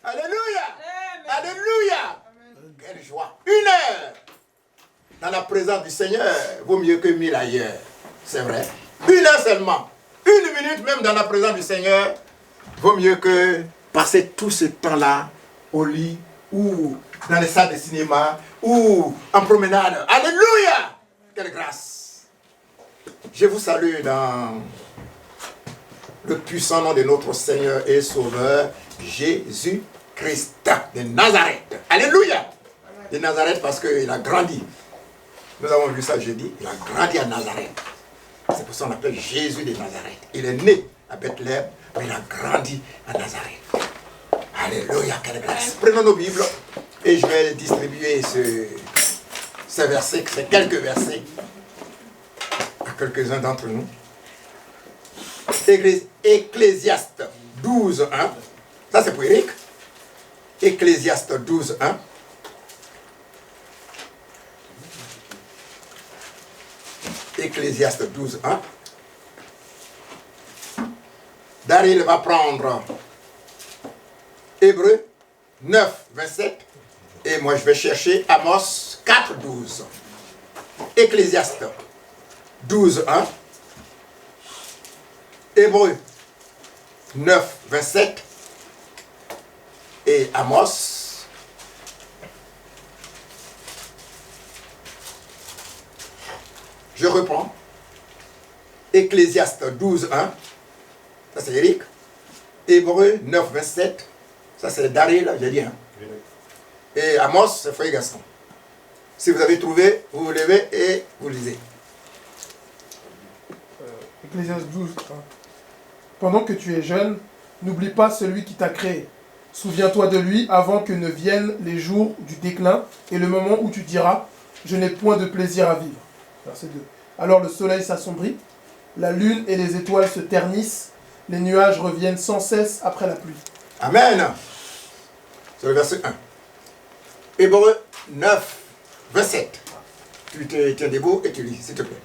Alléluia. Alléluia. Quelle joie. 1 heure dans la présence du Seigneur vaut mieux que 1000 ailleurs. C'est vrai. 1 heure seulement. 1 minute même dans la présence du Seigneur vaut mieux que passer tout ce temps-là au lit ou dans les salles de cinéma ou en promenade. Alléluia. Quelle grâce. Je vous salue dans le puissant nom de notre Seigneur et Sauveur Jésus-Christ de Nazareth. Alléluia. De Nazareth parce qu'il a grandi. Nous avons vu ça jeudi. Il a grandi à Nazareth. C'est pour ça qu'on l'appelle Jésus de Nazareth. Il est né à Bethléem, mais il a grandi à Nazareth. Alléluia, quelle grâce. Prenons nos Bibles et je vais distribuer ces versets, ces quelques versets à quelques-uns d'entre nous. Ecclésiaste 12, 1. Ça c'est pour Eric. Ecclésiaste 12, 1. Ecclésiaste 12, 1. Daryl va prendre Hébreu 9, 27. Et moi je vais chercher Amos 4, 12. Ecclésiaste 12, 1. Hébreu 9, 27. Et Amos. Je reprends. Ecclésiaste 12, 1. Ça c'est Eric. Hébreu 9, 27. Ça c'est Daryl, j'ai dit. Hein? Et Amos, c'est Frère Gaston. Si vous avez trouvé, vous vous levez et vous lisez. Ecclésiaste 12, 1. Pendant que tu es jeune, n'oublie pas celui qui t'a créé. Souviens-toi de lui avant que ne viennent les jours du déclin et le moment où tu diras « Je n'ai point de plaisir à vivre ». Verset 2. Alors le soleil s'assombrit, la lune et les étoiles se ternissent, les nuages reviennent sans cesse après la pluie. Amen. C'est le verset 1. Hébreu 9, 27. Tu te tiens debout et tu lis, s'il te plaît.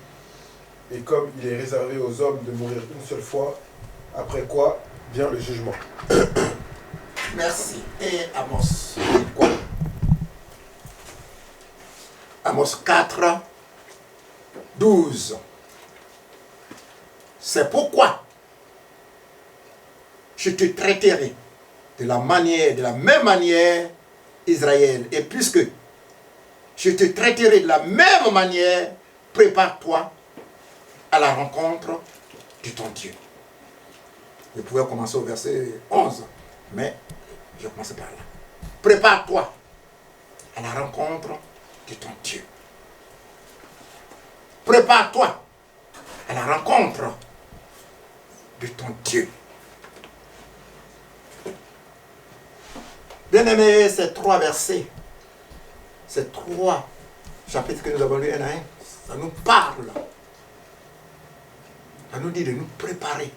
Et comme il est réservé aux hommes de mourir une seule fois, après quoi vient le jugement. Merci. Et Amos, quoi? Amos 4, 12. C'est pourquoi je te traiterai de la même manière, Israël. Et puisque je te traiterai de la même manière, prépare-toi à la rencontre de ton Dieu. Je pouvais commencer au verset 11, mais je commence par là. Prépare-toi à la rencontre de ton Dieu. Prépare-toi à la rencontre de ton Dieu. Bien-aimés, ces 3 versets, ces 3 chapitres que nous avons lus un à un, ça nous parle. Ça nous dit de nous préparer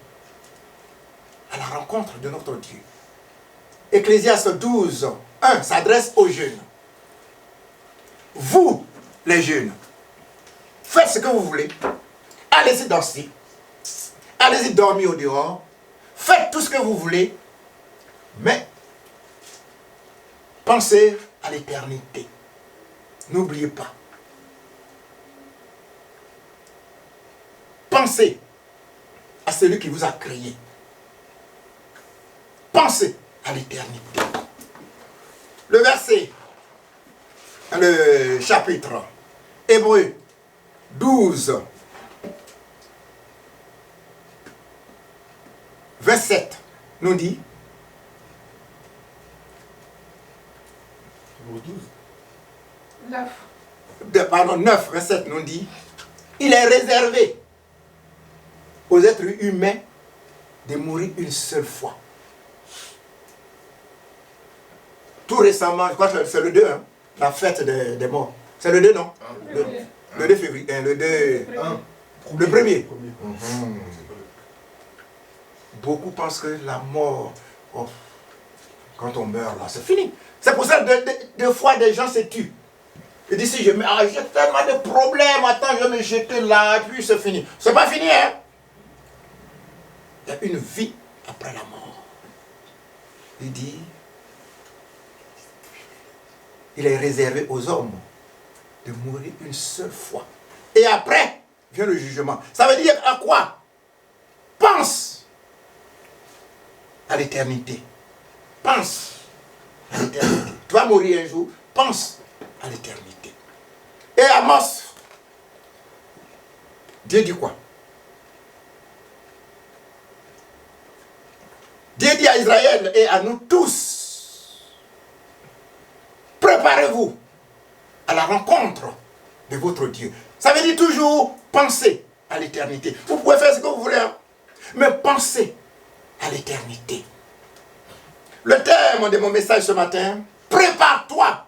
à la rencontre de notre Dieu. Ecclésiaste 12, 1 s'adresse aux jeunes. Vous, les jeunes, faites ce que vous voulez. Allez-y danser. Allez-y dormir au dehors. Faites tout ce que vous voulez. Mais pensez à l'éternité. N'oubliez pas. Pensez à celui qui vous a créé. Pensez à l'éternité. Le verset, le chapitre, Hébreu 12, 27, nous dit, 9, 27 nous dit, il est réservé aux êtres humains de mourir une seule fois. Tout récemment, je crois que c'est le 2, hein, la fête des morts. C'est le 2, non? Le 2 février, le 2... Le premier. Beaucoup pensent que la mort, oh, quand on meurt là, c'est fini. C'est pour ça que deux fois des gens se tuent. Ils disent si j'ai tellement de problèmes, attends, je vais me jeter là, puis c'est fini. C'est pas fini, hein? Il y a une vie après la mort. Il dit, il est réservé aux hommes de mourir une seule fois. Et après, vient le jugement. Ça veut dire à quoi? Pense à l'éternité. Pense à l'éternité. Tu vas mourir un jour, pense à l'éternité. Et Amos, Dieu dit quoi? Dieu dit à Israël et à nous tous, préparez-vous à la rencontre de votre Dieu. Ça veut dire toujours penser à l'éternité. Vous pouvez faire ce que vous voulez, hein, mais pensez à l'éternité. Le thème de mon message ce matin, prépare-toi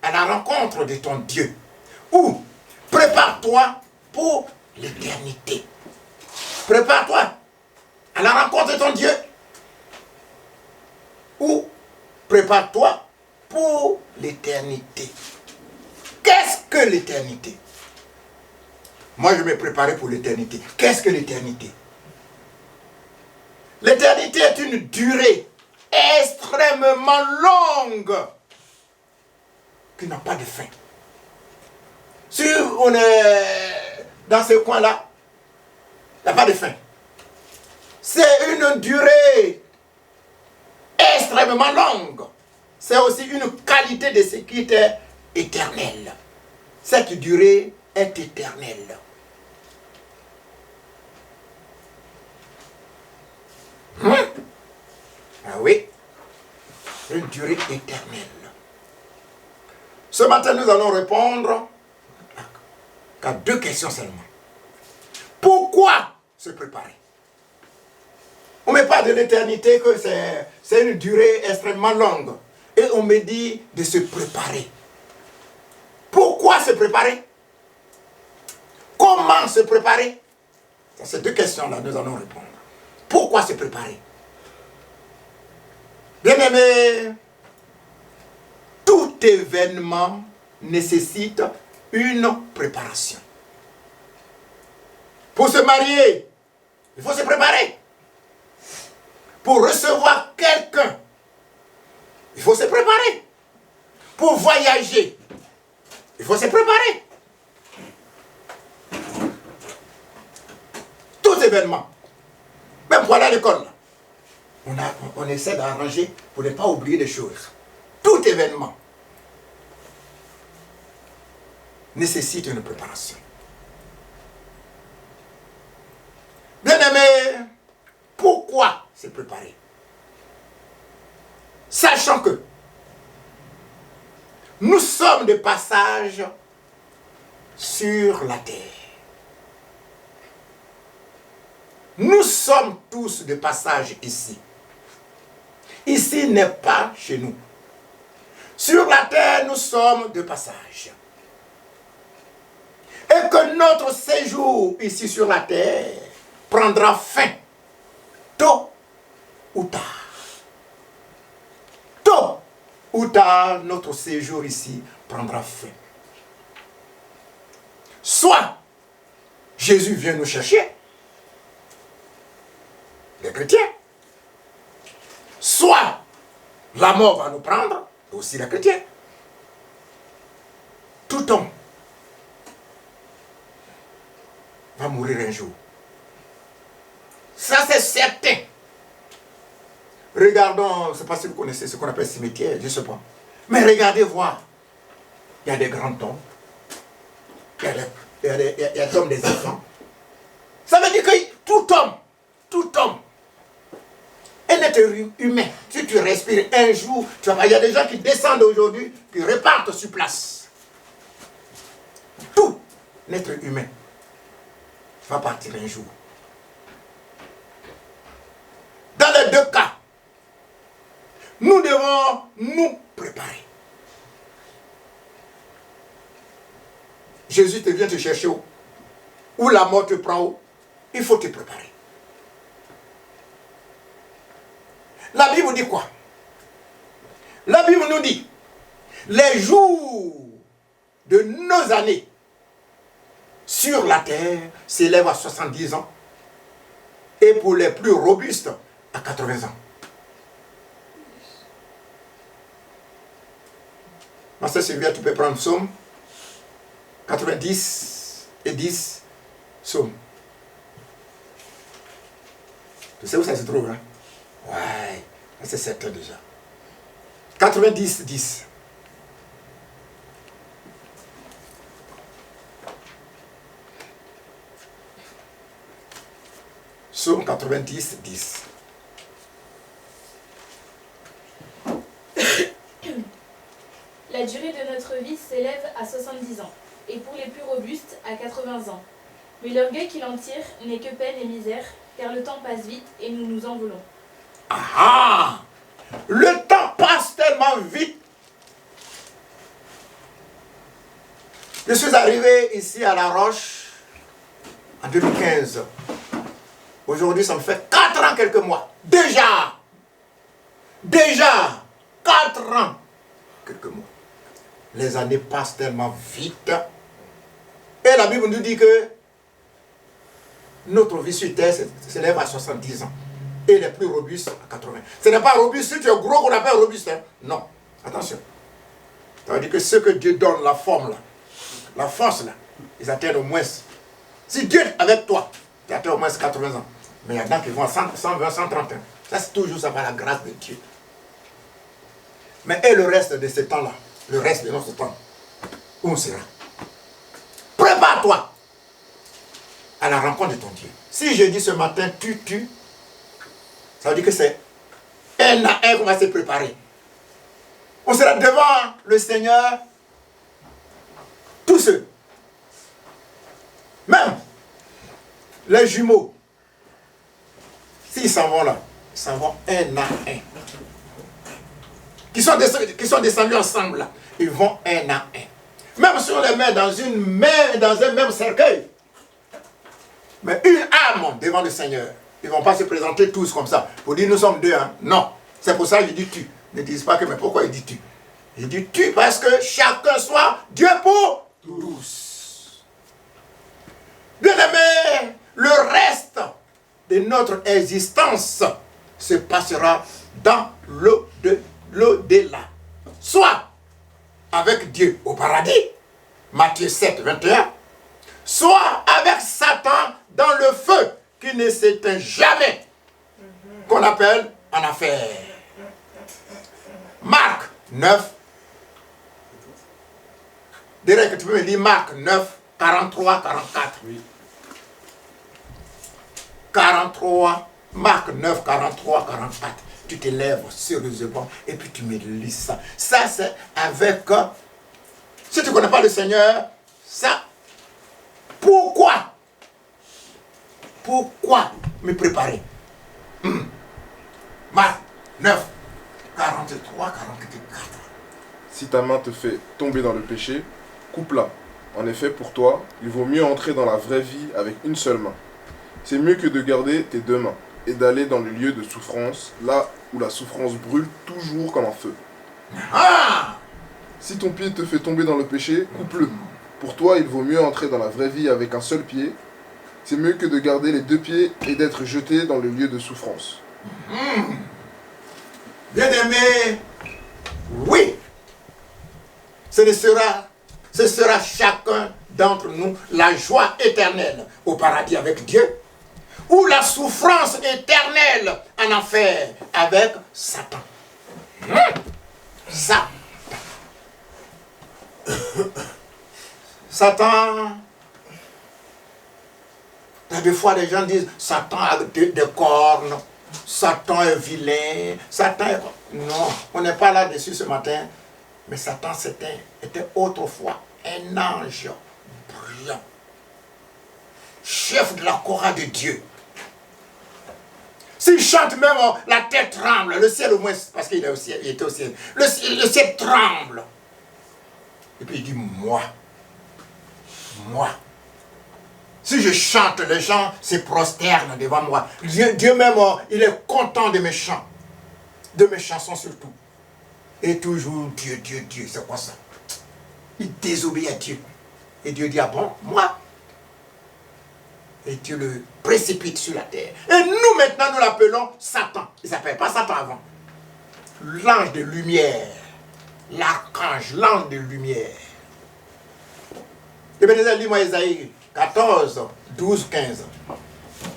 à la rencontre de ton Dieu. Ou prépare-toi pour l'éternité. Prépare-toi à la rencontre de ton Dieu. Ou prépare-toi pour l'éternité. Qu'est-ce que l'éternité? Moi, je me préparais pour l'éternité. Qu'est-ce que l'éternité? L'éternité est une durée extrêmement longue qui n'a pas de fin. Si on est dans ce coin-là, il n'y a pas de fin. C'est une durée extrêmement longue. C'est aussi une qualité de ce qui est éternel. Cette durée est éternelle. Ah oui, une durée éternelle. Ce matin, nous allons répondre à 2 questions seulement. Pourquoi se préparer? On ne met pas de l'éternité que c'est une durée extrêmement longue. Et on me dit de se préparer. Pourquoi se préparer? Comment se préparer? C'est ces 2 questions-là nous allons répondre. Pourquoi se préparer? Bien-aimé, tout événement nécessite une préparation. Pour se marier, il faut se préparer. Pour recevoir quelqu'un, il faut se préparer. Pour voyager, il faut se préparer. Tout événement. Même pour aller à l'école, on essaie d'arranger pour ne pas oublier les choses. Tout événement nécessite une préparation. Bien-aimé, pourquoi se préparer? Sachant que nous sommes de passage sur la terre. Nous sommes tous de passage ici. Ici n'est pas chez nous. Sur la terre, nous sommes de passage. Et que notre séjour ici sur la terre prendra fin tôt ou tard. Tôt ou tard, notre séjour ici prendra fin. Soit Jésus vient nous chercher, les chrétiens, soit la mort va nous prendre, aussi les chrétiens. Tout homme va mourir un jour. Ça c'est certain. Regardons, je ne sais pas si vous connaissez ce qu'on appelle cimetière, je ne sais pas. Mais regardez voir. Il y a des grands tombes. Il y a des tombes des enfants. Ça veut dire que tout homme, un être humain, si tu respires un jour, tu vas, il y a des gens qui descendent aujourd'hui, qui repartent sur place. Tout être humain va partir un jour. Dans les 2 cas, nous devons nous préparer. Jésus te vient te chercher où? Ou la mort te prend où? Il faut te préparer. La Bible dit quoi? La Bible nous dit, les jours de nos années sur la terre s'élèvent à 70 ans et pour les plus robustes à 80 ans. Ma soeur Sylvia, tu peux prendre Psaume 90 et 10. Psaume. Tu sais où ça se trouve, hein? Ouais, c'est certain déjà. 90, 10. Psaume 90, 10. La durée de notre vie s'élève à 70 ans, et pour les plus robustes, à 80 ans. Mais l'orgueil qui l'en tire n'est que peine et misère, car le temps passe vite et nous nous envolons. Ah! Le temps passe tellement vite. Je suis arrivé ici à La Roche en 2015. Aujourd'hui, ça me fait 4 ans, quelques mois. Déjà 4 ans, quelques mois. Les années passent tellement vite. Et la Bible nous dit que notre vie sur terre s'élève à 70 ans. Et les plus robustes à 80. Ce n'est pas robuste, si tu es gros qu'on appelle robuste. Hein? Non, attention. Ça veut dire que ceux que Dieu donne, la forme là, la force là, ils atteignent au moins. Si Dieu est avec toi, tu atteins au moins 80 ans. Mais il y en a qui vont à 120, 130 ans. Ça, c'est toujours ça par la grâce de Dieu. Mais et le reste de ce temps-là, le reste de notre temps, où on sera? Prépare-toi à la rencontre de ton Dieu. Si je dis ce matin, tu, ça veut dire que c'est un à un qu'on va se préparer. On sera devant le Seigneur, tous ceux. Même les jumeaux, s'ils s'en vont là, ils s'en vont un à un. Qui sont descendus ensemble là, ils vont un à un. Même si on les met dans un même cercueil, mais une âme devant le Seigneur. Ils ne vont pas se présenter tous comme ça pour dire nous sommes deux. Hein. Non. C'est pour ça que je dis tu. Ne disent pas que mais pourquoi il dit tu? Il dit tu parce que chacun soit Dieu pour tous. Bien aimé, le reste de notre existence se passera dans l'au-delà. Soit avec Dieu au paradis, Matthieu 7, 21, soit avec Satan dans le feu qui ne s'éteint jamais, qu'on appelle en affaire. Marc 9. Derek, tu peux me dire Marc 9, 43, 44. Oui. 43, Marc 9, 43, 44. Tu te lèves sérieusement et puis tu me lis ça. Ça, c'est avec... si tu ne connais pas le Seigneur, ça... Pourquoi me préparer? Marc 9, 43, 44. Si ta main te fait tomber dans le péché, coupe-la. En effet, pour toi, il vaut mieux entrer dans la vraie vie avec une seule main. C'est mieux que de garder tes deux mains et d'aller dans le lieu de souffrance, là où la souffrance brûle toujours comme un feu. Ah! Si ton pied te fait tomber dans le péché, coupe-le. Pour toi, il vaut mieux entrer dans la vraie vie avec un seul pied. C'est mieux que de garder les deux pieds et d'être jeté dans le lieu de souffrance. Bien-aimé, oui, ce sera chacun d'entre nous la joie éternelle au paradis avec Dieu, ou la souffrance éternelle en enfer avec Satan. Satan, des fois les gens disent Satan a des cornes, Satan est vilain, Satan est... Non, on n'est pas là-dessus ce matin, mais Satan était autrefois un ange brillant, chef de la chorale de Dieu. S'il chante même, la terre tremble, le ciel au moins, parce qu'il était au ciel, le ciel tremble. Et puis il dit, moi, si je chante, les gens se prosternent devant moi. Dieu même, il est content de mes chants, de mes chansons surtout. Et toujours Dieu, c'est quoi ça? Il désobéit à Dieu. Et Dieu dit, ah bon, moi? Et Dieu le précipite sur la terre. Et nous maintenant, nous l'appelons Satan. Il ne s'appelle pas Satan avant. L'ange de lumière. l'archange, l'ange de lumière. Ebenezer, lis-moi Isaïe 14, 12, 15.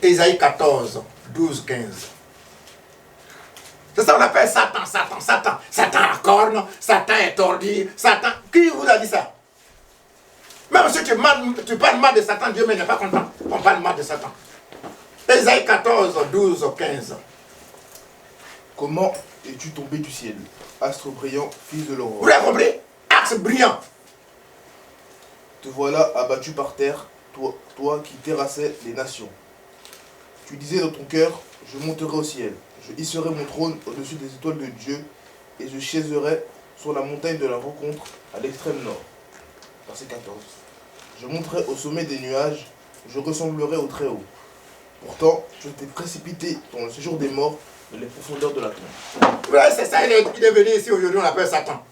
Isaïe 14, 12, 15. C'est ça qu'on appelle Satan, Satan, Satan. Satan à corne, Satan est tordu, Satan. Qui vous a dit ça? Même si tu parles mal de Satan, Dieu n'est pas content. On parle mal de Satan. Isaïe 14, 12, 15. Comment es-tu tombé du ciel, astre brillant, fils de l'aurore? Vous l'avez compris? Axe brillant. Te voilà abattu par terre, toi qui terrassais les nations. Tu disais dans ton cœur, je monterai au ciel, je hisserai mon trône au-dessus des étoiles de Dieu, et je chaiserai sur la montagne de la rencontre à l'extrême nord. Verset 14. Je monterai au sommet des nuages, je ressemblerai au Très-Haut. Pourtant, je t'ai précipité dans le séjour des morts, dans les profondeurs de la tombe. Ouais, c'est ça, il est venu ici aujourd'hui, on l'appelle Satan.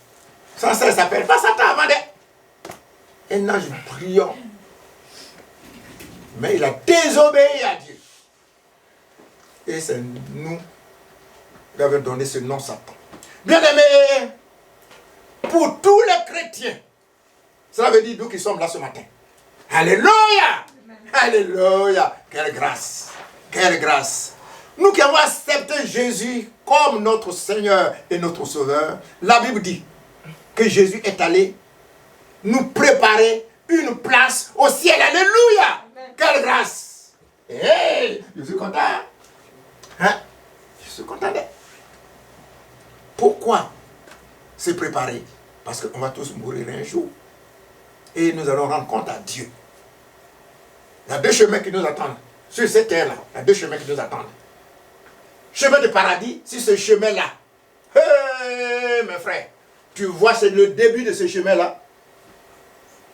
Sans ça, il ne s'appelle pas Satan avant un ange brillant. Mais il a désobéi à Dieu. Et c'est nous qui avons donné ce nom Satan. Bien aimé, pour tous les chrétiens, cela veut dire nous qui sommes là ce matin. Alléluia! Alléluia! Quelle grâce! Quelle grâce! Nous qui avons accepté Jésus comme notre Seigneur et notre Sauveur, la Bible dit que Jésus est allé nous préparer une place au ciel. Alléluia! Quelle grâce! Hey, je suis content. Hein? Je suis content. Pourquoi se préparer? Parce qu'on va tous mourir un jour. Et nous allons rendre compte à Dieu. Il y a deux chemins qui nous attendent. Sur cette terre-là, il y a deux chemins qui nous attendent. Chemin de paradis, sur ce chemin-là. Hey, mes frères, tu vois, c'est le début de ce chemin-là.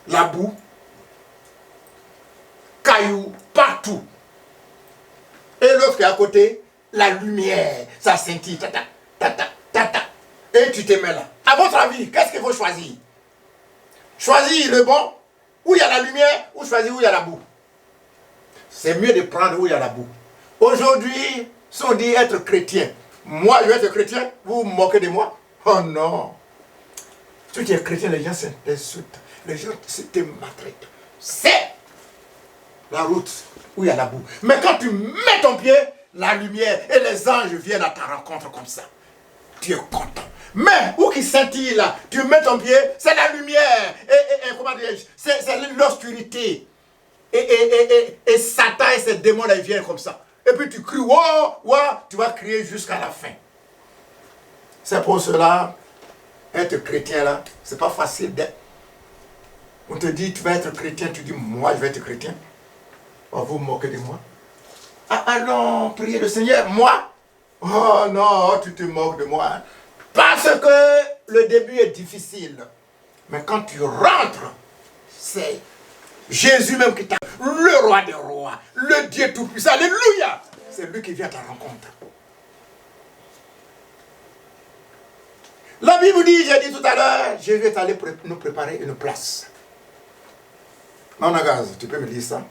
La boue, cailloux, partout. Et l'autre qui est à côté, la lumière, ça scintille, tata, tata, tata. Et tu te mets là. À votre avis, qu'est-ce qu'il faut choisir? Choisir le bon, où il y a la lumière, ou choisir où il y a la boue? C'est mieux de prendre où il y a la boue. Aujourd'hui, si on dit être chrétien, moi je vais être chrétien, vous vous moquez de moi? Oh non! Si tu es chrétien, les gens s'insultent. Les gens te maltraitent. C'est la route où il y a la boue. Mais quand tu mets ton pied, la lumière et les anges viennent à ta rencontre comme ça. Tu es content. Mais où qui scintille là, tu mets ton pied, c'est la lumière. Et comment dire, c'est l'obscurité. Et Satan et ses démons là, ils viennent comme ça. Et puis tu cries, wow, wow, tu vas crier jusqu'à la fin. C'est pour cela, être chrétien là, c'est pas facile d'être. On te dit, tu vas être chrétien, tu dis, moi je vais être chrétien. Oh, vous vous moquez de moi. Ah, allons, priez le Seigneur, moi? Oh non, tu te moques de moi. Hein? Parce que le début est difficile. Mais quand tu rentres, c'est Jésus même qui t'a... Le roi des rois, le Dieu tout-puissant, alléluia! C'est lui qui vient à ta rencontre. La Bible dit, j'ai dit tout à l'heure, Jésus est allé nous préparer une place. Non, Nagaz, tu peux me dire ça?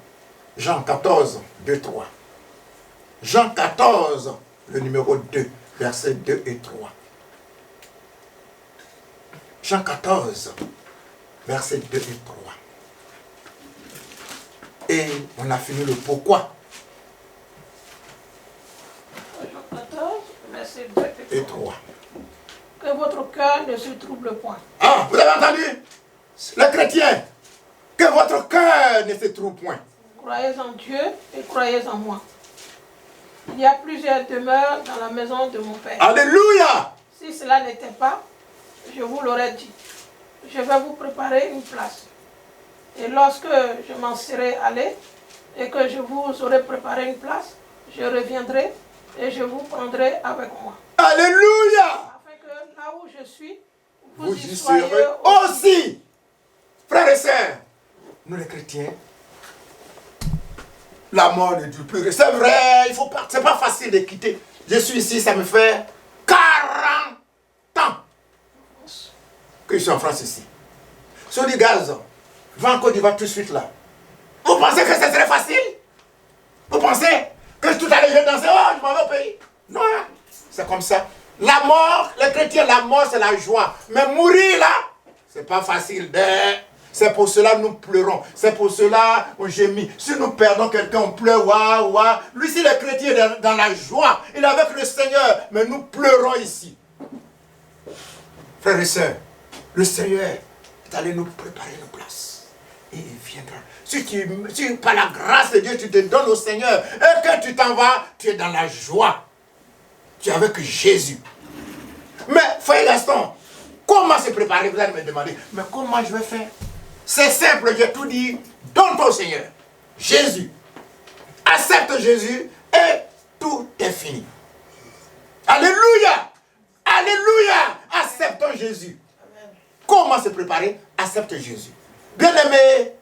Jean 14, 2, 3. Jean 14, le numéro 2, versets 2 et 3. Jean 14, versets 2 et 3. Et on a fini le pourquoi. Jean 14, versets 2 Et 3. Que votre cœur ne se trouble point. Ah, vous avez entendu? Les chrétiens, que votre cœur ne se trouble point. Croyez en Dieu et croyez en moi. Il y a plusieurs demeures dans la maison de mon Père. Alléluia! Si cela n'était pas, je vous l'aurais dit. Je vais vous préparer une place. Et lorsque je m'en serai allé et que je vous aurai préparé une place, je reviendrai et je vous prendrai avec moi. Alléluia! Afin que là où je suis, Vous y y soyez serez aussi. Frères et sœurs, nous les chrétiens, la mort ne dure plus. C'est vrai, il faut pas, c'est pas facile de quitter. Je suis ici, ça me fait 40 ans que je suis en France ici. Sur du gaz, va en Côte d'Ivoire tout de suite là. Vous pensez que ce serait facile? Vous pensez que tout à l'heure je vais danser, oh je m'en vais au pays? Non, c'est comme ça. La mort, les chrétiens, la mort c'est la joie. Mais mourir là, c'est pas facile. C'est pour cela que nous pleurons. C'est pour cela qu'on gémit. Si nous perdons quelqu'un, on pleure. Waouh, waouh. Lui, si le chrétien est dans la joie, il est avec le Seigneur. Mais nous pleurons ici. Frères et sœurs, le Seigneur est allé nous préparer une place. Et il viendra. Si par la grâce de Dieu, tu te donnes au Seigneur et que tu t'en vas, tu es dans la joie. Tu es avec Jésus. Mais, frère Gaston, comment se préparer? Vous allez me demander, mais comment je vais faire? C'est simple, j'ai tout dit. Donne-toi au Seigneur. Jésus. Accepte Jésus et tout est fini. Alléluia. Alléluia. Acceptons Jésus. Amen. Comment se préparer? Accepte Jésus. Bien-aimé,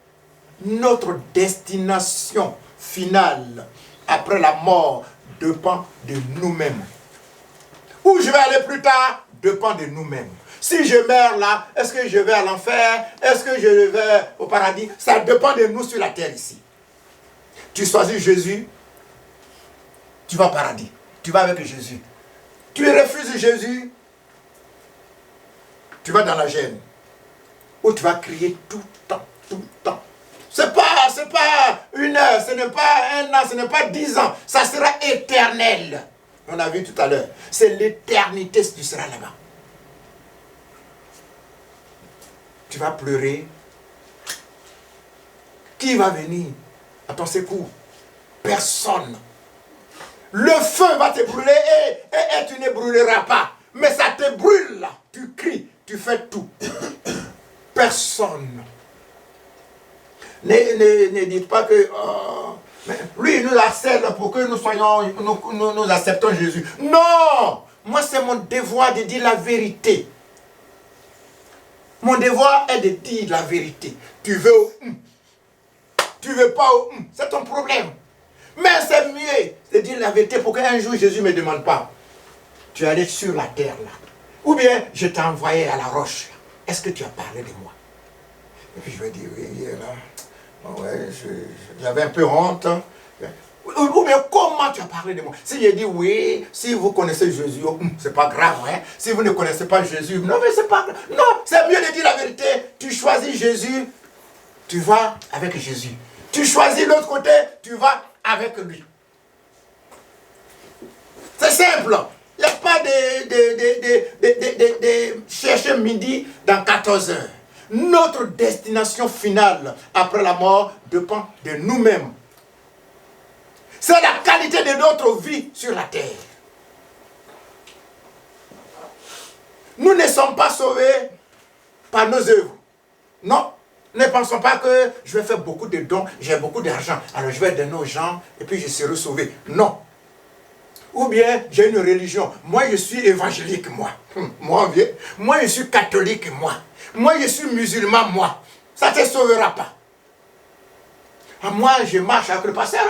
notre destination finale après la mort dépend de nous-mêmes. Où je vais aller plus tard dépend de nous-mêmes. Si je meurs là, est-ce que je vais à l'enfer? Est-ce que je vais au paradis? Ça dépend de nous sur la terre ici. Tu choisis Jésus, tu vas au paradis. Tu vas avec Jésus. Tu refuses Jésus, tu vas dans la gêne. Où tu vas crier tout le temps, tout le temps. C'est pas une heure, ce n'est pas un an, ce n'est pas 10 ans. Ça sera éternel. On a vu tout à l'heure. C'est l'éternité que tu seras là-bas. Tu vas pleurer. Qui va venir à ton secours? Personne. Le feu va te brûler et tu ne brûleras pas. Mais ça te brûle là. Tu cries, tu fais tout. Personne. Ne dites pas que mais lui il nous accepte pour que nous acceptons Jésus. Non! Moi c'est mon devoir de dire la vérité. Mon devoir est de dire la vérité. Tu veux au tu veux pas au c'est ton problème. Mais c'est mieux de dire la vérité pour qu'un jour Jésus ne me demande pas. Tu es allé sur la terre là. Ou bien je t'ai envoyé à la roche. Est-ce que tu as parlé de moi? Et puis je vais dire oui, là. Ouais, j'avais un peu honte. Ou bien comment tu as parlé de moi? Si j'ai dit oui, si vous connaissez Jésus, c'est pas grave. Hein? Si vous ne connaissez pas Jésus, non mais c'est pas grave. Non, c'est mieux de dire la vérité. Tu choisis Jésus, tu vas avec Jésus. Tu choisis l'autre côté, tu vas avec lui. C'est simple. Il n'y a pas de chercher midi dans 14 heures. Notre destination finale après la mort dépend de nous-mêmes. C'est la qualité de notre vie sur la terre. Nous ne sommes pas sauvés par nos œuvres. Non. Ne pensons pas que je vais faire beaucoup de dons, j'ai beaucoup d'argent, alors je vais donner aux gens et puis je serai sauvé. Non. Ou bien j'ai une religion. Moi je suis évangélique, moi. Moi je suis catholique, moi. Moi je suis musulman, moi. Ça ne te sauvera pas. Moi je marche avec le pasteur.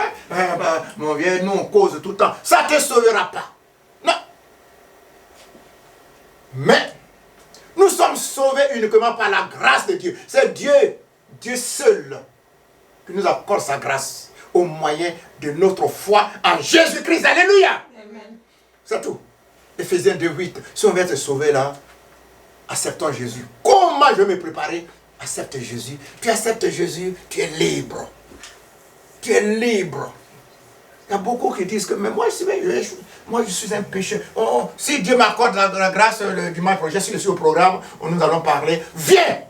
Mon vieux, nous on cause tout le temps. Ça ne te sauvera pas. Non. Mais nous sommes sauvés uniquement par la grâce de Dieu. C'est Dieu, Dieu seul, qui nous accorde sa grâce au moyen de notre foi en Jésus-Christ. Alléluia. C'est tout. Éphésiens 2:8. Si on veut être sauvé là, acceptons Jésus. Comment je vais me préparer? Accepte Jésus. Tu acceptes Jésus, tu es libre. Tu es libre. Il y a beaucoup qui disent que mais moi je suis un pécheur. Si Dieu m'accorde la grâce le dimanche prochain, si je suis au programme, nous allons parler. Viens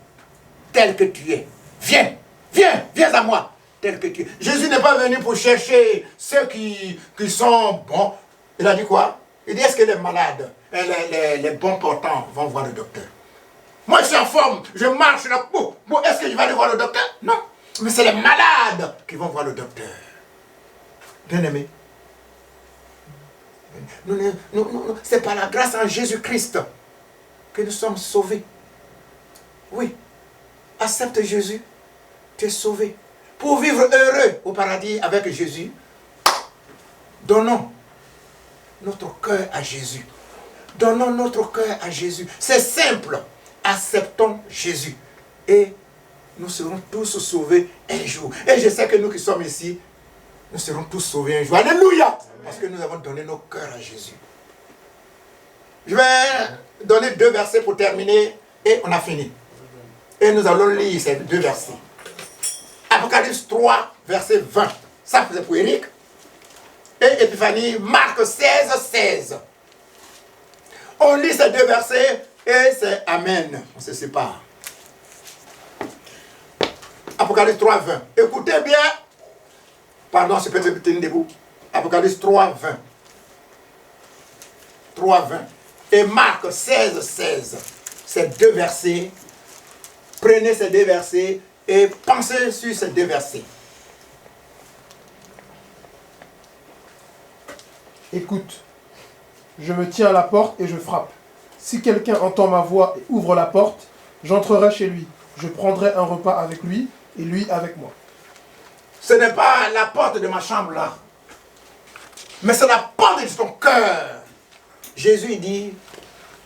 tel que tu es. Viens, viens à moi tel que tu es. Jésus n'est pas venu pour chercher ceux qui sont bons. Il a dit quoi? Il dit, est-ce que les malades, les bons portants vont voir le docteur? Moi, je suis en forme, je marche là. Bon, est-ce que je vais aller voir le docteur? Non. Mais c'est les malades qui vont voir le docteur. Bien-aimé. C'est par la grâce en Jésus-Christ que nous sommes sauvés. Oui. Accepte Jésus, tu es sauvé. Pour vivre heureux au paradis avec Jésus, donnons notre cœur à Jésus. Donnons notre cœur à Jésus. C'est simple. Acceptons Jésus. Et nous serons tous sauvés un jour. Et je sais que nous qui sommes ici, nous serons tous sauvés un jour. Alléluia. Parce que nous avons donné nos cœurs à Jésus. Je vais donner 2 versets pour terminer et on a fini. Et nous allons lire ces 2 versets. Apocalypse 3, verset 20. Ça, c'est pour Eric. Et Épiphanie, Marc 16, 16. On lit ces 2 versets et c'est Amen. On se sépare. Apocalypse 3, 20. Écoutez bien. Pardon, c'est peut-être tenir debout. Apocalypse 3, 20. 3, 20. Et Marc 16, 16. Ces 2 versets. Prenez ces 2 versets et pensez sur ces 2 versets. Écoute, je me tiens à la porte et je frappe. Si quelqu'un entend ma voix et ouvre la porte, j'entrerai chez lui. Je prendrai un repas avec lui et lui avec moi. Ce n'est pas la porte de ma chambre là, mais c'est la porte de ton cœur. Jésus dit,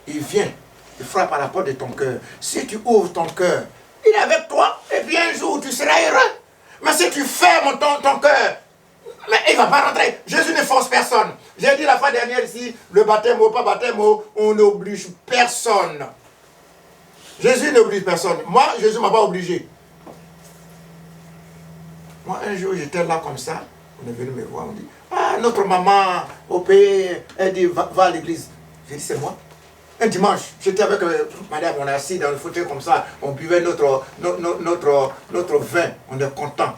il vient, il frappe à la porte de ton cœur. Si tu ouvres ton cœur, il est avec toi et puis un jour tu seras heureux. Mais si tu fermes ton cœur, mais il ne va pas rentrer. Jésus ne force personne. J'ai dit la fois dernière ici, le baptême ou pas baptême, on n'oblige personne. Jésus n'oblige personne. Moi, Jésus ne m'a pas obligé. Moi, un jour, j'étais là comme ça. On est venu me voir, on dit, ah, notre maman au pays, elle dit, va à l'église. J'ai dit, c'est moi. Un dimanche, j'étais avec madame, on est assis dans le fauteuil comme ça, on buvait notre vin, on est content.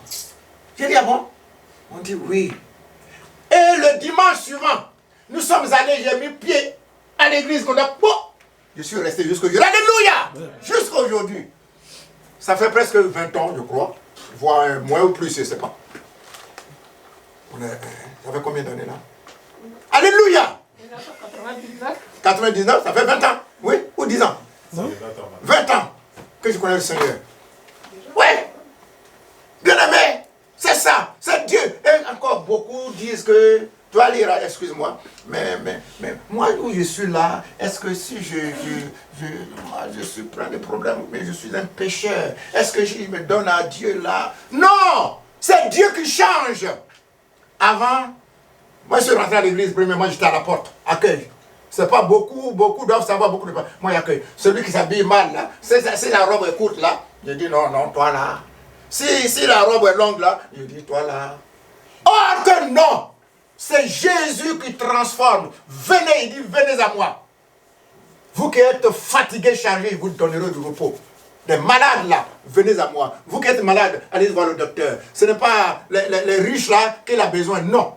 J'ai dit, ah bon? On dit oui. Et le dimanche suivant, nous sommes allés, j'ai mis pied à l'église qu'on a... Bon, je suis resté jusqu'aujourd'hui. Alléluia! Jusqu'à aujourd'hui. Ça fait presque 20 ans, je crois. Voire moins ou plus, je ne sais pas. Ça fait combien d'années là? Alléluia! 99. 99, ça fait 20 ans. Oui, ou 10 ans. Non? 20 ans que je connais le Seigneur. Oui. Bien aimé. C'est ça, c'est Dieu. Et encore beaucoup disent que, tu vas lire, excuse-moi, mais moi où je suis là, est-ce que si moi je suis plein de problèmes, mais je suis un pécheur, est-ce que je me donne à Dieu là? Non, c'est Dieu qui change. Avant, moi je suis rentré à l'église, premièrement j'étais à la porte, accueil. C'est pas beaucoup doivent savoir beaucoup de choses. Moi j'accueille. Celui qui s'habille mal là, si la robe est courte là, je dis non, toi là. Si la robe est longue là, je dis toi là. Or que non, c'est Jésus qui transforme. Venez, il dit, venez à moi. Vous qui êtes fatigués, chargés, je vous donnerai du repos. Les malades là, venez à moi. Vous qui êtes malades, allez voir le docteur. Ce n'est pas les riches là qu'il a besoin, non.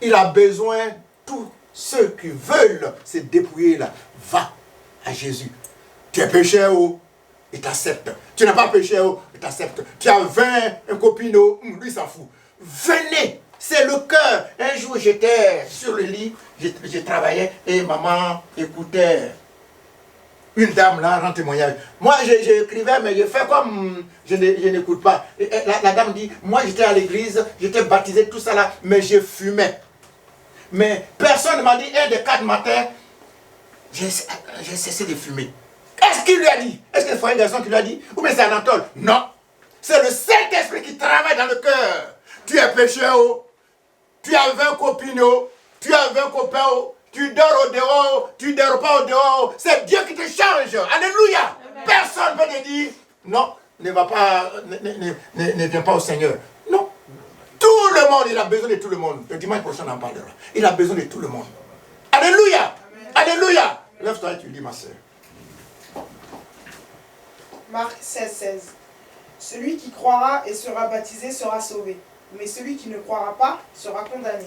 Il a besoin, tous ceux qui veulent se dépouiller là, va à Jésus. Tu es pécheur ou? Il t'accepte. Tu n'as pas péché, il t'accepte. Tu as 20, un copino, lui s'en fout. Venez, c'est le cœur. Un jour j'étais sur le lit, je travaillais et maman écoutait une dame là rend témoignage. Moi j'écrivais mais je fais comme je n'écoute pas. Et la dame dit, moi j'étais à l'église, j'étais baptisé, tout ça là, mais je fumais. Mais personne ne m'a dit, un des 4 matins, j'ai cessé de fumer. Est-ce qu'il lui a dit? Est-ce que c'est un garçon qui lui a dit? Ou bien c'est Anatole? Non. C'est le Saint-Esprit qui travaille dans le cœur. Tu es pécheur, tu as 20 copines, tu as 20 copains, tu dors au dehors, tu ne dors pas au dehors. C'est Dieu qui te change. Alléluia. Amen. Personne ne peut te dire, non, ne va pas, ne viens pas au Seigneur. Non. Tout le monde, il a besoin de tout le monde. Le dimanche prochain, on en parlera. Il a besoin de tout le monde. Alléluia. Amen. Alléluia. Lève-toi et tu lis, ma soeur. Marc 16, 16. Celui qui croira et sera baptisé sera sauvé, mais celui qui ne croira pas sera condamné.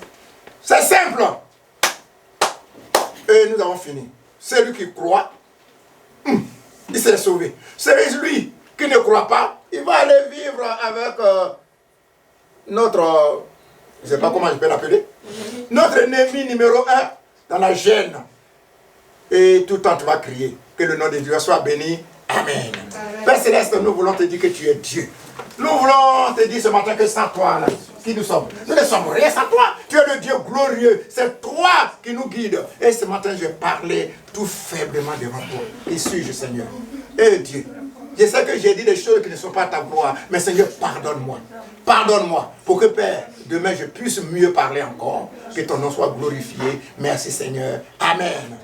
C'est simple. Et nous avons fini. Celui qui croit, il sera sauvé. Celui qui ne croit pas, il va aller vivre avec notre, je ne sais pas comment je peux l'appeler, notre ennemi numéro 1 dans la gêne. Et tout le temps tu vas crier que le nom de Dieu soit béni. Amen. Amen. Père Céleste, nous voulons te dire que tu es Dieu. Nous voulons te dire ce matin que sans toi, là, qui nous sommes, nous ne sommes rien sans toi. Tu es le Dieu glorieux. C'est toi qui nous guides. Et ce matin, je parlais tout faiblement devant toi. Et suis-je, Seigneur. Et Dieu, je sais que j'ai dit des choses qui ne sont pas à ta gloire. Mais Seigneur, pardonne-moi. Pardonne-moi. Pour que, Père, demain, je puisse mieux parler encore. Que ton nom soit glorifié. Merci, Seigneur. Amen.